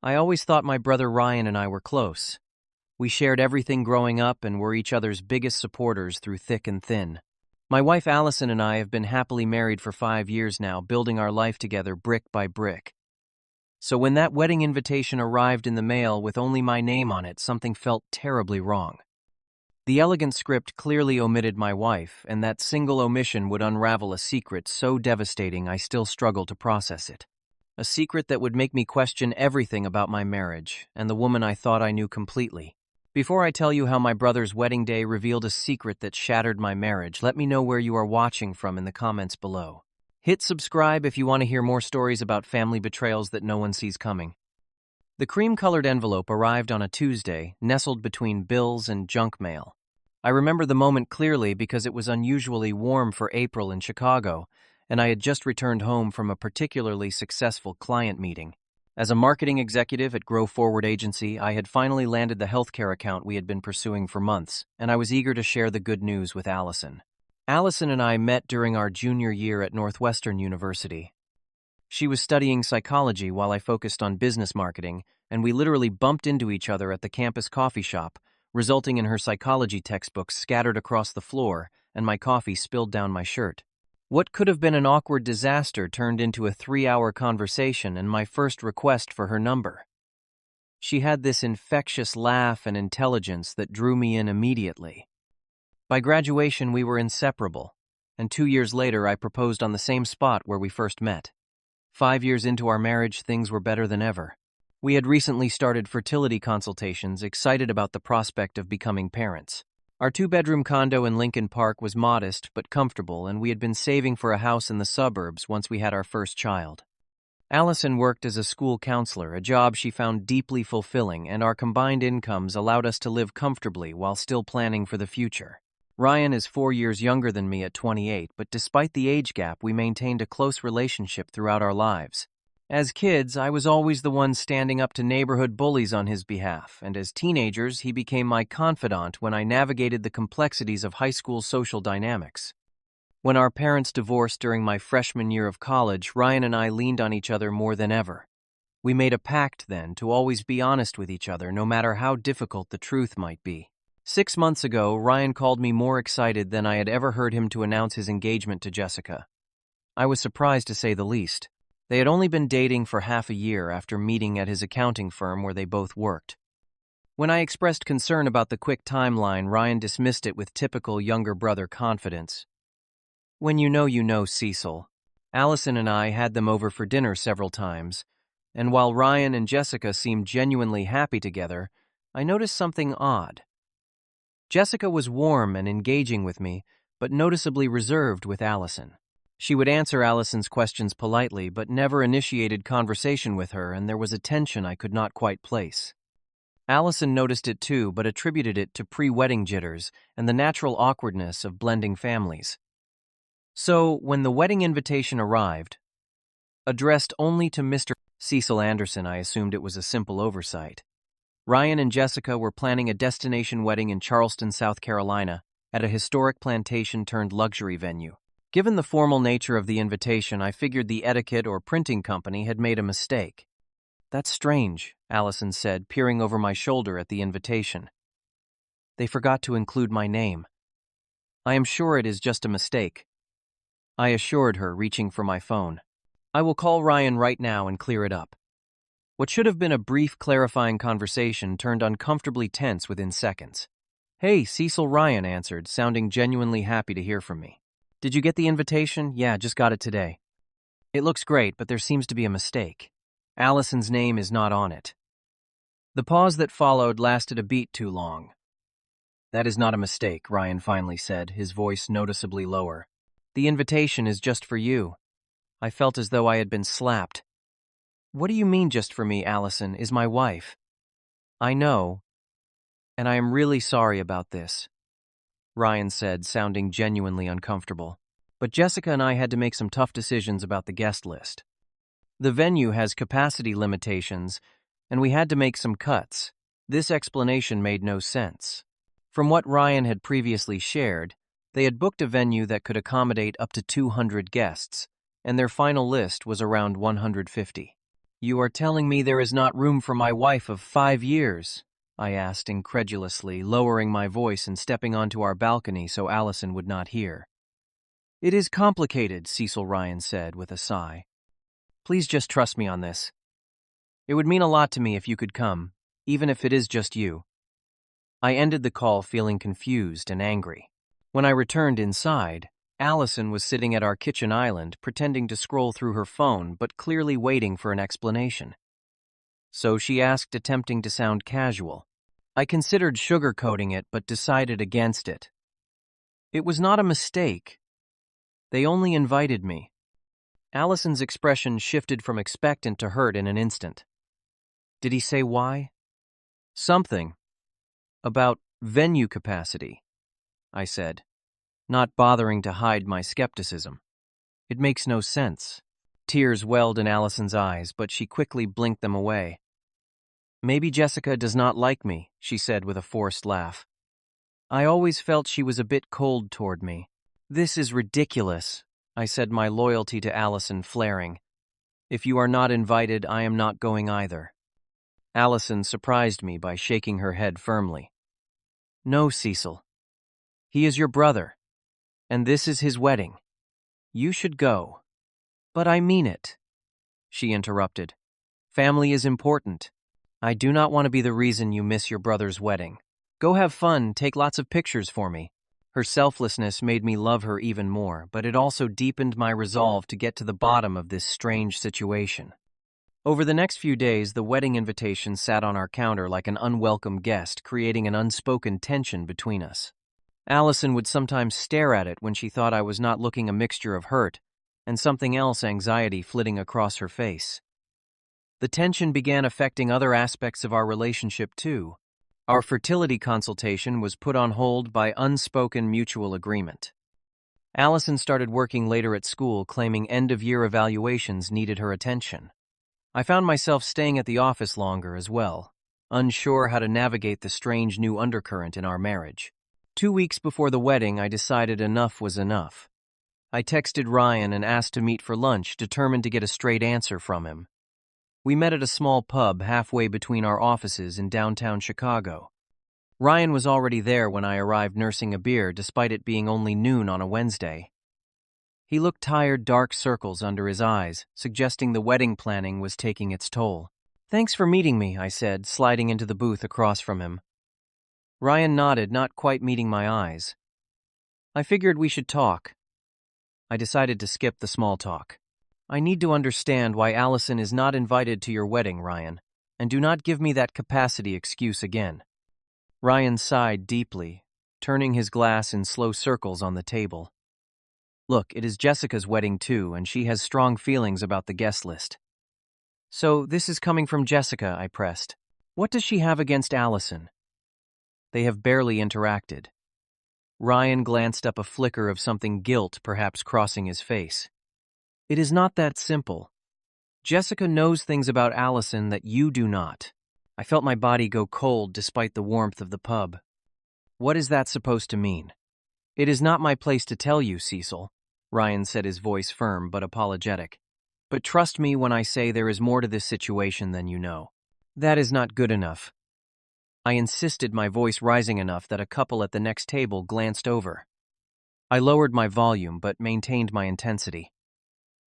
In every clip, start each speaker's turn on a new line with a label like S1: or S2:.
S1: I always thought my brother Ryan and I were close. We shared everything growing up and were each other's biggest supporters through thick and thin. My wife Allison and I have been happily married for 5 years now, building our life together brick by brick. So when that wedding invitation arrived in the mail with only my name on it, something felt terribly wrong. The elegant script clearly omitted my wife, and that single omission would unravel a secret so devastating I still struggle to process it. A secret that would make me question everything about my marriage and the woman I thought I knew completely. Before I tell you how my brother's wedding day revealed a secret that shattered my marriage, let me know where you are watching from in the comments below. Hit subscribe if you want to hear more stories about family betrayals that no one sees coming. The cream-colored envelope arrived on a Tuesday, nestled between bills and junk mail. I remember the moment clearly because it was unusually warm for April in Chicago, and I had just returned home from a particularly successful client meeting. As a marketing executive at Grow Forward Agency, I had finally landed the healthcare account we had been pursuing for months, and I was eager to share the good news with Allison. Allison and I met during our junior year at Northwestern University. She was studying psychology while I focused on business marketing, and we literally bumped into each other at the campus coffee shop, resulting in her psychology textbooks scattered across the floor and my coffee spilled down my shirt. What could have been an awkward disaster turned into a 3-hour conversation and my first request for her number. She had this infectious laugh and intelligence that drew me in immediately. By graduation, we were inseparable, and 2 years later I proposed on the same spot where we first met. 5 years into our marriage, things were better than ever. We had recently started fertility consultations, excited about the prospect of becoming parents. Our 2-bedroom condo in Lincoln Park was modest but comfortable, and we had been saving for a house in the suburbs once we had our first child. Allison worked as a school counselor, a job she found deeply fulfilling, and our combined incomes allowed us to live comfortably while still planning for the future. Ryan is 4 years younger than me at 28, but despite the age gap, we maintained a close relationship throughout our lives. As kids, I was always the one standing up to neighborhood bullies on his behalf, and as teenagers, he became my confidant when I navigated the complexities of high school social dynamics. When our parents divorced during my freshman year of college, Ryan and I leaned on each other more than ever. We made a pact then to always be honest with each other, no matter how difficult the truth might be. 6 months ago, Ryan called me more excited than I had ever heard him to announce his engagement to Jessica. I was surprised to say the least. They had only been dating for half a year after meeting at his accounting firm where they both worked. When I expressed concern about the quick timeline, Ryan dismissed it with typical younger brother confidence. When you know, Cecil. Allison and I had them over for dinner several times, and while Ryan and Jessica seemed genuinely happy together, I noticed something odd. Jessica was warm and engaging with me, but noticeably reserved with Allison. She would answer Allison's questions politely, but never initiated conversation with her, and there was a tension I could not quite place. Allison noticed it too, but attributed it to pre-wedding jitters and the natural awkwardness of blending families. So, when the wedding invitation arrived, addressed only to Mr. Cecil Anderson, I assumed it was a simple oversight. Ryan and Jessica were planning a destination wedding in Charleston, South Carolina, at a historic plantation-turned-luxury venue. Given the formal nature of the invitation, I figured the etiquette or printing company had made a mistake. That's strange, Allison said, peering over my shoulder at the invitation. They forgot to include my name. I am sure it is just a mistake, I assured her, reaching for my phone. I will call Ryan right now and clear it up. What should have been a brief, clarifying conversation turned uncomfortably tense within seconds. Hey, Cecil, Ryan answered, sounding genuinely happy to hear from me. Did you get the invitation? Yeah, just got it today. It looks great, but there seems to be a mistake. Allison's name is not on it. The pause that followed lasted a beat too long. That is not a mistake, Ryan finally said, his voice noticeably lower. The invitation is just for you. I felt as though I had been slapped. What do you mean just for me? Allison is my wife. I know, and I am really sorry about this, Ryan said, sounding genuinely uncomfortable. But Jessica and I had to make some tough decisions about the guest list. The venue has capacity limitations, and we had to make some cuts. This explanation made no sense. From what Ryan had previously shared, they had booked a venue that could accommodate up to 200 guests, and their final list was around 150. You are telling me there is not room for my wife of 5 years? I asked incredulously, lowering my voice and stepping onto our balcony so Allison would not hear. It is complicated, Cecil Ryan said with a sigh. Please just trust me on this. It would mean a lot to me if you could come, even if it is just you. I ended the call feeling confused and angry. When I returned inside, Allison was sitting at our kitchen island, pretending to scroll through her phone, but clearly waiting for an explanation. So she asked, attempting to sound casual. I considered sugarcoating it, but decided against it. It was not a mistake. They only invited me. Allison's expression shifted from expectant to hurt in an instant. Did he say why? Something. About venue capacity, I said, not bothering to hide my skepticism. It makes no sense. Tears welled in Allison's eyes, but she quickly blinked them away. Maybe Jessica does not like me, she said with a forced laugh. I always felt she was a bit cold toward me. This is ridiculous, I said, my loyalty to Allison flaring. If you are not invited, I am not going either. Allison surprised me by shaking her head firmly. No, Cecil. He is your brother, and this is his wedding. You should go. But I mean it, she interrupted. Family is important. I do not want to be the reason you miss your brother's wedding. Go have fun, take lots of pictures for me. Her selflessness made me love her even more, but it also deepened my resolve to get to the bottom of this strange situation. Over the next few days, the wedding invitation sat on our counter like an unwelcome guest, creating an unspoken tension between us. Allison would sometimes stare at it when she thought I was not looking, a mixture of hurt and something else, anxiety flitting across her face. The tension began affecting other aspects of our relationship too. Our fertility consultation was put on hold by unspoken mutual agreement. Allison started working later at school, claiming end-of-year evaluations needed her attention. I found myself staying at the office longer as well, unsure how to navigate the strange new undercurrent in our marriage. 2 weeks before the wedding, I decided enough was enough. I texted Ryan and asked to meet for lunch, determined to get a straight answer from him. We met at a small pub halfway between our offices in downtown Chicago. Ryan was already there when I arrived, nursing a beer despite it being only noon on a Wednesday. He looked tired, dark circles under his eyes, suggesting the wedding planning was taking its toll. Thanks for meeting me, I said, sliding into the booth across from him. Ryan nodded, not quite meeting my eyes. I figured we should talk. I decided to skip the small talk. I need to understand why Allison is not invited to your wedding, Ryan, and do not give me that capacity excuse again. Ryan sighed deeply, turning his glass in slow circles on the table. Look, it is Jessica's wedding too, and she has strong feelings about the guest list. So this is coming from Jessica, I pressed. What does she have against Allison? They have barely interacted. Ryan glanced up, a flicker of something guilt perhaps crossing his face. It is not that simple. Jessica knows things about Allison that you do not. I felt my body go cold despite the warmth of the pub. What is that supposed to mean? It is not my place to tell you, Cecil, Ryan said, his voice firm but apologetic. But trust me when I say there is more to this situation than you know. That is not good enough. I insisted, my voice rising enough that a couple at the next table glanced over. I lowered my volume but maintained my intensity.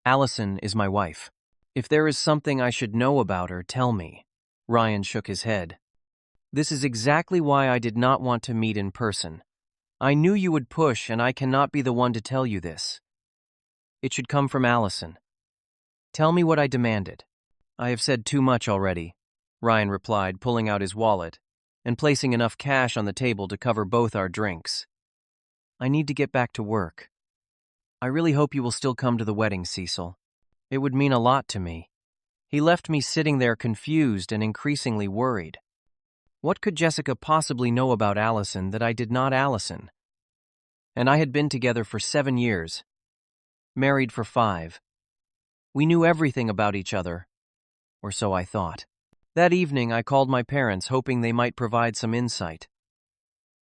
S1: Allison is my wife. If there is something I should know about her, tell me. Ryan shook his head. This is exactly why I did not want to meet in person. I knew you would push, and I cannot be the one to tell you this. It should come from Allison. Tell me what I demanded. I have said too much already, Ryan replied, pulling out his wallet and placing enough cash on the table to cover both our drinks. I need to get back to work. I really hope you will still come to the wedding, Cecil. It would mean a lot to me. He left me sitting there confused and increasingly worried. What could Jessica possibly know about Allison that I did not? Allison and I had been together for 7 years, married for 5. We knew everything about each other, or so I thought. That evening, I called my parents, hoping they might provide some insight.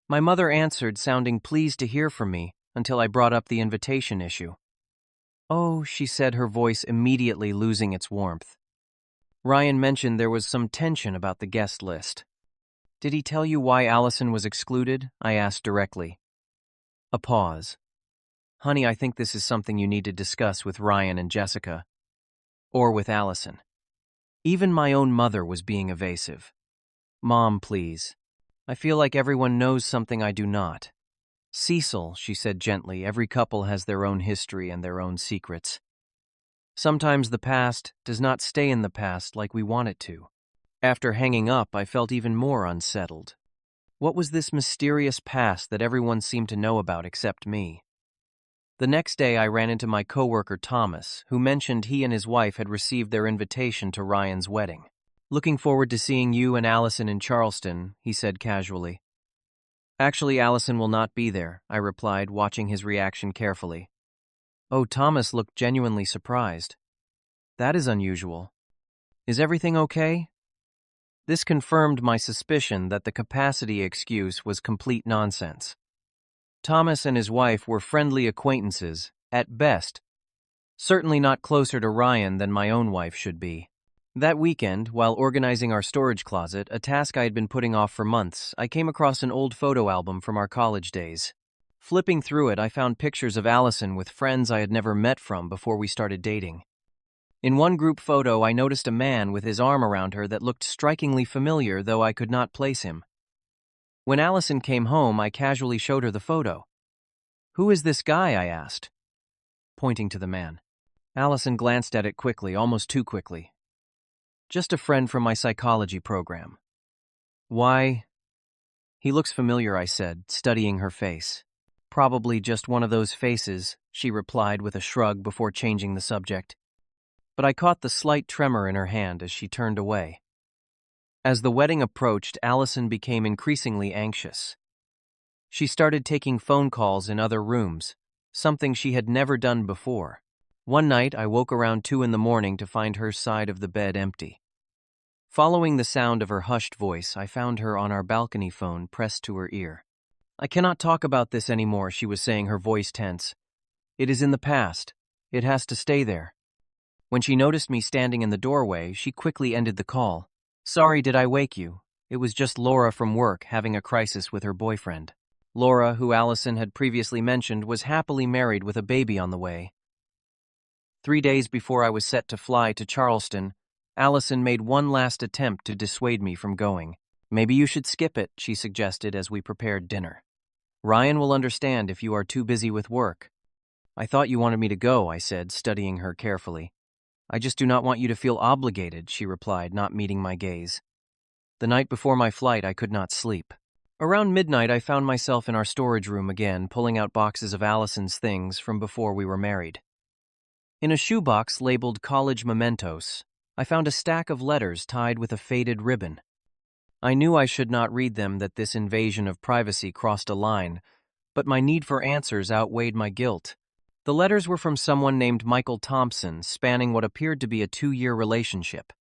S1: My mother answered, sounding pleased to hear from me, until I brought up the invitation issue. Oh, she said, her voice immediately losing its warmth. Ryan mentioned there was some tension about the guest list. Did he tell you why Allison was excluded? I asked directly. A pause. Honey, I think this is something you need to discuss with Ryan and Jessica. Or with Allison. Even my own mother was being evasive. Mom, please. I feel like everyone knows something I do not. Cecil, she said gently, every couple has their own history and their own secrets. Sometimes the past does not stay in the past like we want it to. After hanging up, I felt even more unsettled. What was this mysterious past that everyone seemed to know about except me? The next day, I ran into my coworker Thomas, who mentioned he and his wife had received their invitation to Ryan's wedding. Looking forward to seeing you and Allison in Charleston, he said casually. Actually, Allison will not be there, I replied, watching his reaction carefully. Oh, Thomas looked genuinely surprised. That is unusual. Is everything okay? This confirmed my suspicion that the capacity excuse was complete nonsense. Thomas and his wife were friendly acquaintances, at best, certainly not closer to Ryan than my own wife should be. That weekend, while organizing our storage closet, a task I had been putting off for months, I came across an old photo album from our college days. Flipping through it, I found pictures of Allison with friends I had never met from before we started dating. In one group photo, I noticed a man with his arm around her that looked strikingly familiar, though I could not place him. When Allison came home, I casually showed her the photo. Who is this guy? I asked, pointing to the man. Allison glanced at it quickly, almost too quickly. Just a friend from my psychology program. Why? He looks familiar, I said, studying her face. Probably just one of those faces, she replied with a shrug before changing the subject. But I caught the slight tremor in her hand as she turned away. As the wedding approached, Allison became increasingly anxious. She started taking phone calls in other rooms, something she had never done before. One night, I woke around 2 a.m. to find her side of the bed empty. Following the sound of her hushed voice, I found her on our balcony phone pressed to her ear. I cannot talk about this anymore, she was saying, her voice tense. It is in the past. It has to stay there. When she noticed me standing in the doorway, she quickly ended the call. Sorry, did I wake you? It was just Laura from work having a crisis with her boyfriend. Laura, who Allison had previously mentioned, was happily married with a baby on the way. 3 days before I was set to fly to Charleston, Allison made one last attempt to dissuade me from going. Maybe you should skip it, she suggested as we prepared dinner. Ryan will understand if you are too busy with work. I thought you wanted me to go, I said, studying her carefully. I just do not want you to feel obligated, she replied, not meeting my gaze. The night before my flight, I could not sleep. Around midnight, I found myself in our storage room again, pulling out boxes of Allison's things from before we were married. In a shoebox labeled College Mementos, I found a stack of letters tied with a faded ribbon. I knew I should not read them, that this invasion of privacy crossed a line, but my need for answers outweighed my guilt. The letters were from someone named Michael Thompson, spanning what appeared to be a 2-year relationship.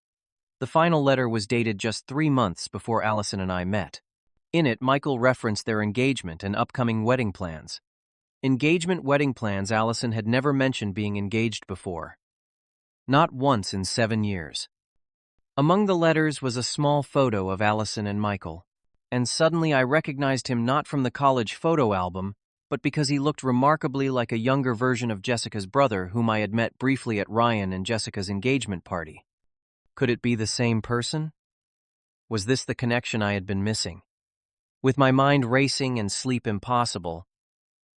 S1: The final letter was dated just 3 months before Allison and I met. In it, Michael referenced their engagement and upcoming wedding plans. Engagement wedding plans. Allison had never mentioned being engaged before. Not once in 7 years. Among the letters was a small photo of Allison and Michael, and suddenly I recognized him not from the college photo album, but because he looked remarkably like a younger version of Jessica's brother, whom I had met briefly at Ryan and Jessica's engagement party. Could it be the same person? Was this the connection I had been missing? With my mind racing and sleep impossible,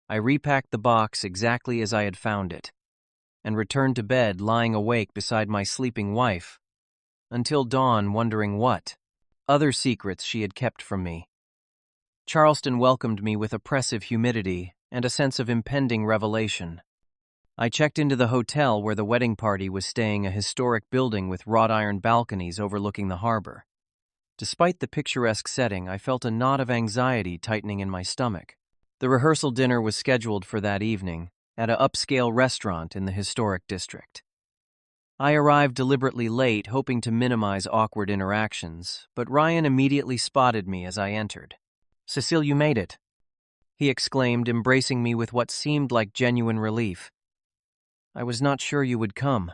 S1: I repacked the box exactly as I had found it, and returned to bed, lying awake beside my sleeping wife, until dawn, wondering what other secrets she had kept from me. Charleston welcomed me with oppressive humidity and a sense of impending revelation. I checked into the hotel where the wedding party was staying, a historic building with wrought iron balconies overlooking the harbor. Despite the picturesque setting, I felt a knot of anxiety tightening in my stomach. The rehearsal dinner was scheduled for that evening at an upscale restaurant in the historic district. I arrived deliberately late, hoping to minimize awkward interactions, but Ryan immediately spotted me as I entered. "Cecil, you made it," he exclaimed, embracing me with what seemed like genuine relief. "I was not sure you would come."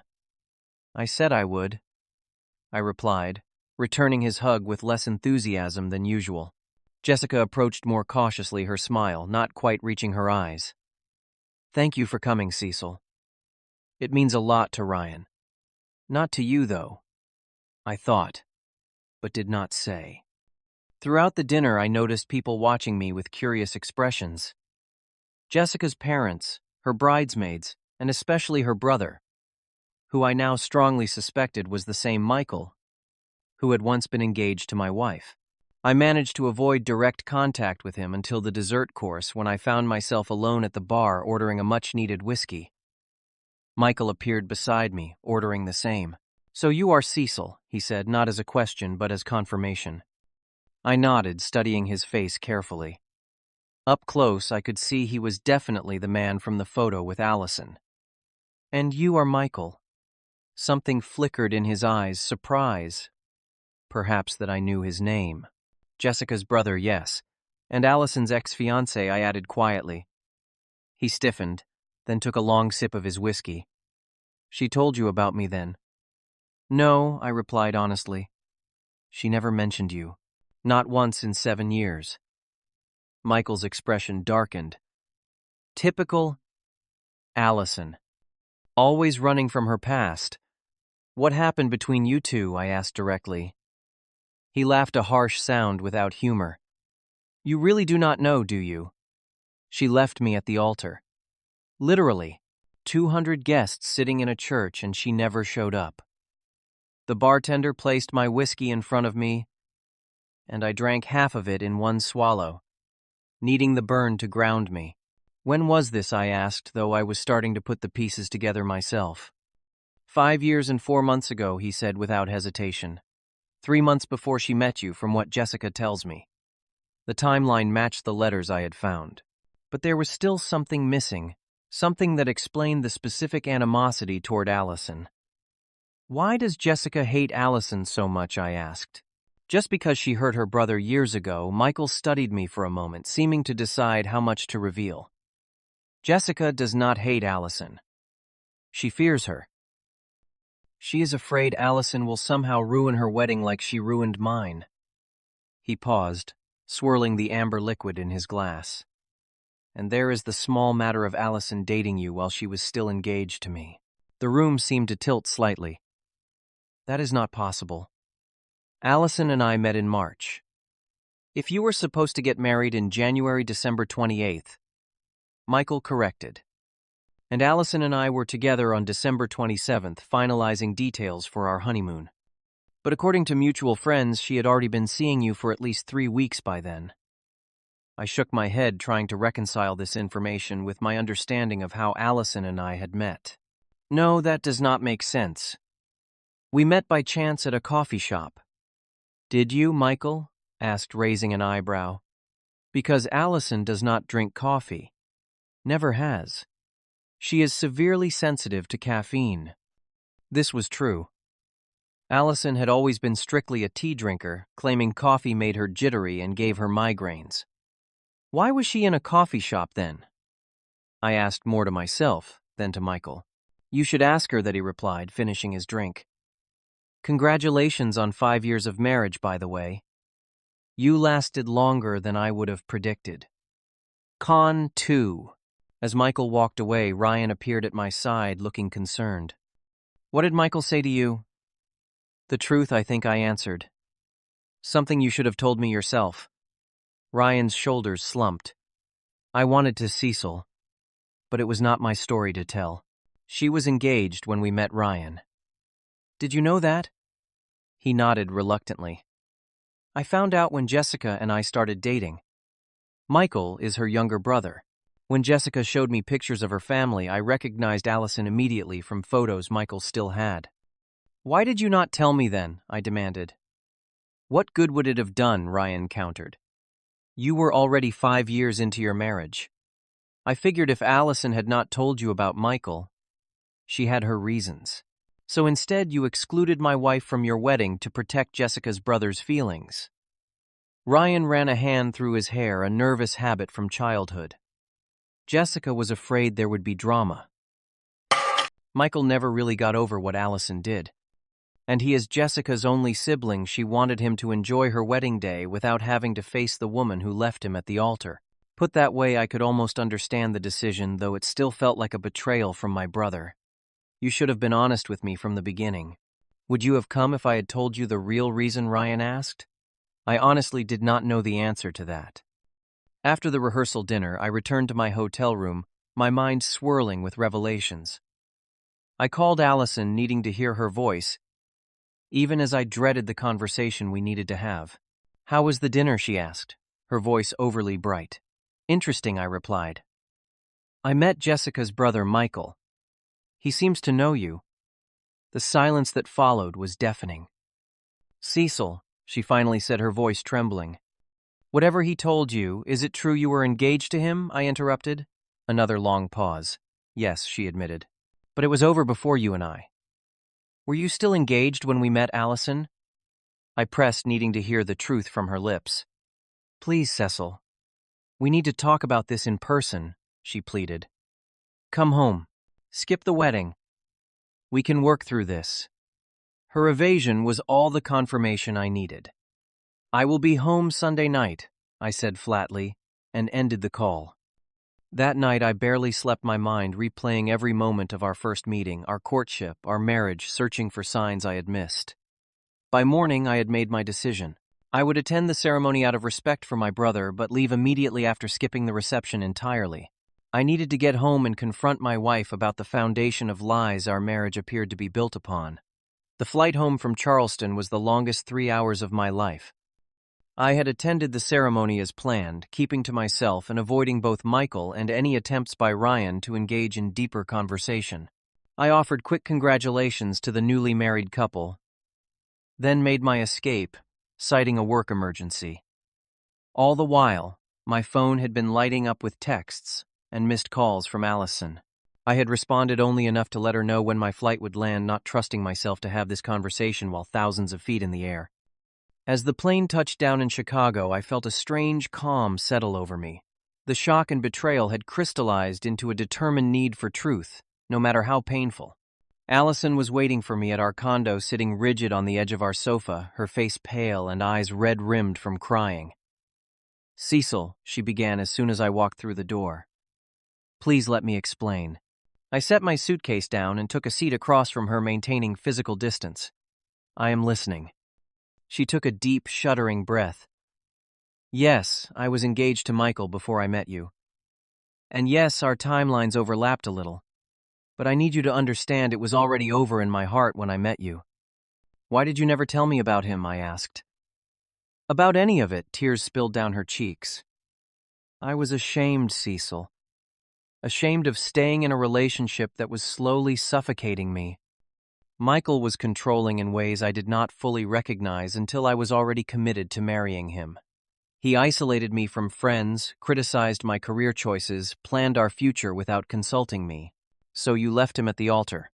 S1: I said I would. I replied, returning his hug with less enthusiasm than usual. Jessica approached more cautiously, her smile not quite reaching her eyes. Thank you for coming, Cecil. It means a lot to Ryan. Not to you, though, I thought, but did not say. Throughout the dinner, I noticed people watching me with curious expressions. Jessica's parents, her bridesmaids, and especially her brother, who I now strongly suspected was the same Michael, who had once been engaged to my wife. I managed to avoid direct contact with him until the dessert course, when I found myself alone at the bar ordering a much-needed whiskey. Michael appeared beside me, ordering the same. So you are Cecil, he said, not as a question but as confirmation. I nodded, studying his face carefully. Up close, I could see he was definitely the man from the photo with Allison. And you are Michael. Something flickered in his eyes, surprise. Perhaps that I knew his name. Jessica's brother, yes. And Allison's ex-fiancé, I added quietly. He stiffened, then took a long sip of his whiskey. She told you about me then? No, I replied honestly. She never mentioned you. Not once in 7 years. Michael's expression darkened. Typical Allison. Always running from her past. What happened between you two? I asked directly. He laughed, a harsh sound without humor. You really do not know, do you? She left me at the altar. Literally, 200 guests sitting in a church, and she never showed up. The bartender placed my whiskey in front of me, and I drank half of it in one swallow, needing the burn to ground me. When was this? I asked, though I was starting to put the pieces together myself. 5 years and 4 months ago, he said without hesitation. 3 months before she met you, from what Jessica tells me. The timeline matched the letters I had found. But there was still something missing, something that explained the specific animosity toward Allison. Why does Jessica hate Allison so much? I asked. Just because she hurt her brother years ago. Michael studied me for a moment, seeming to decide how much to reveal. Jessica does not hate Allison. She fears her. She is afraid Allison will somehow ruin her wedding like she ruined mine. He paused, swirling the amber liquid in his glass. And there is the small matter of Allison dating you while she was still engaged to me. The room seemed to tilt slightly. That is not possible. Allison and I met in March. If you were supposed to get married in January, December 28th, Michael corrected. And Allison and I were together on December 27th, finalizing details for our honeymoon. But according to mutual friends, she had already been seeing you for at least 3 weeks by then. I shook my head, trying to reconcile this information with my understanding of how Allison and I had met. No, that does not make sense. We met by chance at a coffee shop. Did you, Michael? Asked, raising an eyebrow. Because Allison does not drink coffee. Never has. She is severely sensitive to caffeine. This was true. Allison had always been strictly a tea drinker, claiming coffee made her jittery and gave her migraines. Why was she in a coffee shop then? I asked, more to myself than to Michael. You should ask her that, he replied, finishing his drink. Congratulations on 5 years of marriage, by the way. You lasted longer than I would have predicted. Con 2. As Michael walked away, Ryan appeared at my side, looking concerned. What did Michael say to you? The truth, I think I answered. Something you should have told me yourself. Ryan's shoulders slumped. I wanted to Cecil, but it was not my story to tell. She was engaged when we met Ryan. Did you know that? He nodded reluctantly. I found out when Jessica and I started dating. Michael is her younger brother. When Jessica showed me pictures of her family, I recognized Allison immediately from photos Michael still had. Why did you not tell me then? I demanded. What good would it have done? Ryan countered. You were already 5 years into your marriage. I figured if Allison had not told you about Michael, she had her reasons. So instead you excluded my wife from your wedding to protect Jessica's brother's feelings. Ryan ran a hand through his hair, a nervous habit from childhood. Jessica was afraid there would be drama. Michael never really got over what Allison did. And he is Jessica's only sibling. She wanted him to enjoy her wedding day without having to face the woman who left him at the altar. Put that way, I could almost understand the decision, though it still felt like a betrayal from my brother. You should have been honest with me from the beginning. Would you have come if I had told you the real reason, Ryan asked? I honestly did not know the answer to that. After the rehearsal dinner, I returned to my hotel room, my mind swirling with revelations. I called Allison, needing to hear her voice, even as I dreaded the conversation we needed to have. How was the dinner, she asked, her voice overly bright. Interesting, I replied. I met Jessica's brother, Michael. He seems to know you. The silence that followed was deafening. Cecil, she finally said, her voice trembling. Whatever he told you, is it true you were engaged to him? I interrupted. Another long pause. Yes, she admitted. But it was over before you and I. Were you still engaged when we met, Allison? I pressed, needing to hear the truth from her lips. Please, Cecil. We need to talk about this in person, she pleaded. Come home. Skip the wedding. We can work through this. Her evasion was all the confirmation I needed. I will be home Sunday night, I said flatly, and ended the call. That night I barely slept, my mind replaying every moment of our first meeting, our courtship, our marriage, searching for signs I had missed. By morning I had made my decision. I would attend the ceremony out of respect for my brother, but leave immediately after, skipping the reception entirely. I needed to get home and confront my wife about the foundation of lies our marriage appeared to be built upon. The flight home from Charleston was the longest 3 hours of my life. I had attended the ceremony as planned, keeping to myself and avoiding both Michael and any attempts by Ryan to engage in deeper conversation. I offered quick congratulations to the newly married couple, then made my escape, citing a work emergency. All the while, my phone had been lighting up with texts and missed calls from Allison. I had responded only enough to let her know when my flight would land, not trusting myself to have this conversation while thousands of feet in the air. As the plane touched down in Chicago, I felt a strange calm settle over me. The shock and betrayal had crystallized into a determined need for truth, no matter how painful. Allison was waiting for me at our condo, sitting rigid on the edge of our sofa, her face pale and eyes red-rimmed from crying. Cecil, she began as soon as I walked through the door. Please let me explain. I set my suitcase down and took a seat across from her, maintaining physical distance. I am listening. She took a deep, shuddering breath. Yes, I was engaged to Michael before I met you. And yes, our timelines overlapped a little. But I need you to understand, it was already over in my heart when I met you. Why did you never tell me about him? I asked. About any of it, tears spilled down her cheeks. I was ashamed, Cecil. Ashamed of staying in a relationship that was slowly suffocating me. Michael was controlling in ways I did not fully recognize until I was already committed to marrying him. He isolated me from friends, criticized my career choices, planned our future without consulting me. So you left him at the altar.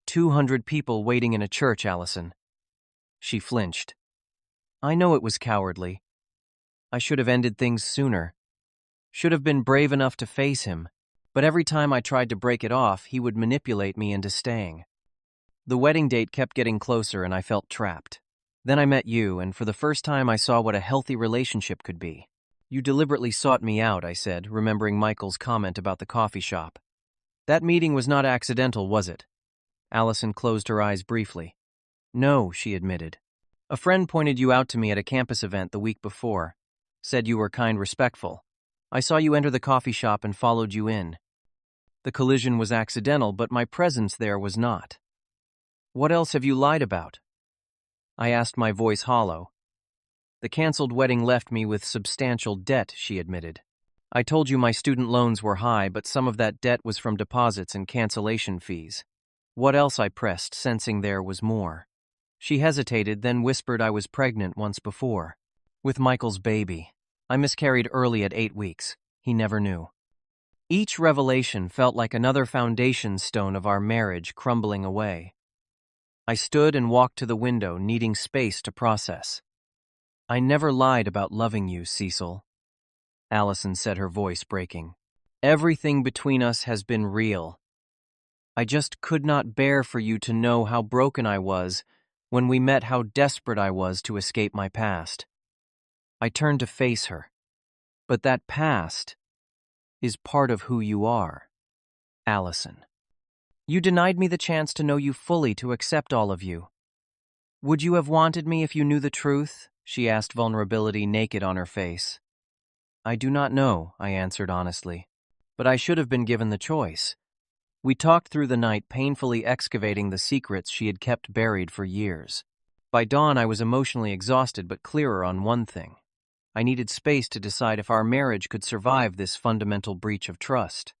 S1: 200 people waiting in a church, Allison. She flinched. I know it was cowardly. I should have ended things sooner. Should have been brave enough to face him. But every time I tried to break it off, he would manipulate me into staying. The wedding date kept getting closer and I felt trapped. Then I met you, and for the first time I saw what a healthy relationship could be. You deliberately sought me out, I said, remembering Michael's comment about the coffee shop. That meeting was not accidental, was it? Allison closed her eyes briefly. No, she admitted. A friend pointed you out to me at a campus event the week before. Said you were kind, respectful. I saw you enter the coffee shop and followed you in. The collision was accidental, but my presence there was not. What else have you lied about? I asked, my voice hollow. The canceled wedding left me with substantial debt, she admitted. I told you my student loans were high, but some of that debt was from deposits and cancellation fees. What else? I pressed, sensing there was more. She hesitated, then whispered I was pregnant once before. With Michael's baby. I miscarried early at 8 weeks. He never knew. Each revelation felt like another foundation stone of our marriage crumbling away. I stood and walked to the window, needing space to process. I never lied about loving you, Cecil. Allison said, her voice breaking. Everything between us has been real. I just could not bear for you to know how broken I was, when we met how desperate I was to escape my past. I turned to face her. But that past is part of who you are, Allison. You denied me the chance to know you fully, to accept all of you. Would you have wanted me if you knew the truth? She asked, vulnerability naked on her face. I do not know, I answered honestly. But I should have been given the choice. We talked through the night, painfully excavating the secrets she had kept buried for years. By dawn, I was emotionally exhausted but clearer on one thing. I needed space to decide if our marriage could survive this fundamental breach of trust.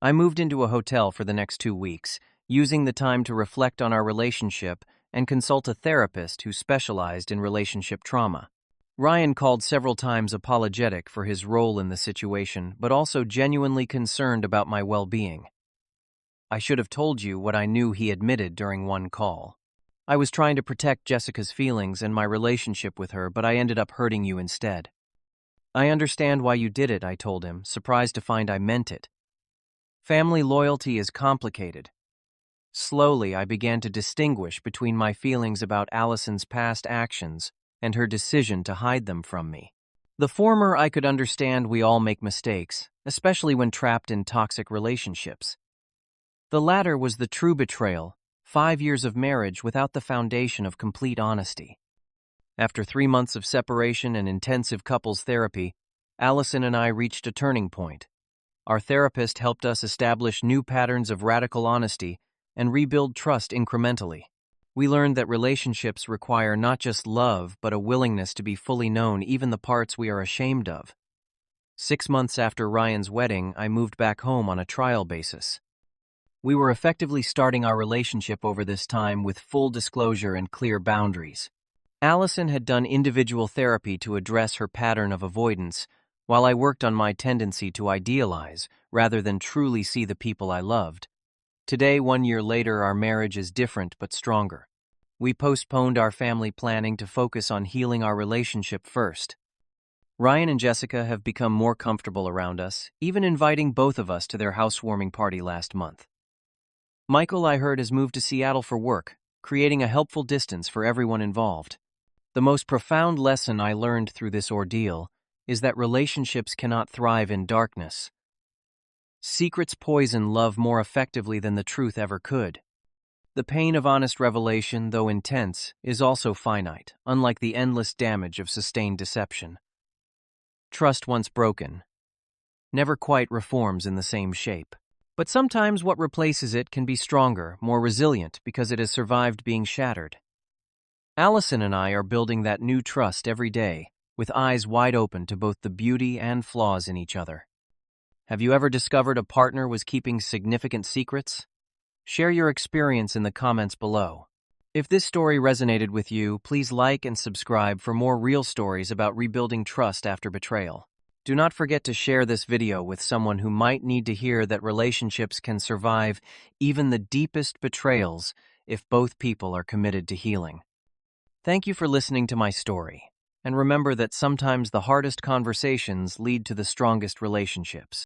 S1: I moved into a hotel for the next 2 weeks, using the time to reflect on our relationship and consult a therapist who specialized in relationship trauma. Ryan called several times, apologetic for his role in the situation, but also genuinely concerned about my well-being. I should have told you what I knew, he admitted during one call. I was trying to protect Jessica's feelings and my relationship with her, but I ended up hurting you instead. I understand why you did it, I told him, surprised to find I meant it. Family loyalty is complicated. Slowly, I began to distinguish between my feelings about Allison's past actions and her decision to hide them from me. The former, I could understand. We all make mistakes, especially when trapped in toxic relationships. The latter was the true betrayal, 5 years of marriage without the foundation of complete honesty. After 3 months of separation and intensive couples therapy, Allison and I reached a turning point. Our therapist helped us establish new patterns of radical honesty and rebuild trust incrementally. We learned that relationships require not just love, but a willingness to be fully known, even the parts we are ashamed of. 6 months after Ryan's wedding, I moved back home on a trial basis. We were effectively starting our relationship over this time with full disclosure and clear boundaries. Allison had done individual therapy to address her pattern of avoidance, while I worked on my tendency to idealize rather than truly see the people I loved. Today, 1 year later, our marriage is different but stronger. We postponed our family planning to focus on healing our relationship first. Ryan and Jessica have become more comfortable around us, even inviting both of us to their housewarming party last month. Michael, I heard, has moved to Seattle for work, creating a helpful distance for everyone involved. The most profound lesson I learned through this ordeal is that relationships cannot thrive in darkness. Secrets poison love more effectively than the truth ever could. The pain of honest revelation, though intense, is also finite, unlike the endless damage of sustained deception. Trust once broken never quite reforms in the same shape. But sometimes what replaces it can be stronger, more resilient, because it has survived being shattered. Allison and I are building that new trust every day, with eyes wide open to both the beauty and flaws in each other. Have you ever discovered a partner was keeping significant secrets? Share your experience in the comments below. If this story resonated with you, please like and subscribe for more real stories about rebuilding trust after betrayal. Do not forget to share this video with someone who might need to hear that relationships can survive even the deepest betrayals if both people are committed to healing. Thank you for listening to my story, and remember that sometimes the hardest conversations lead to the strongest relationships.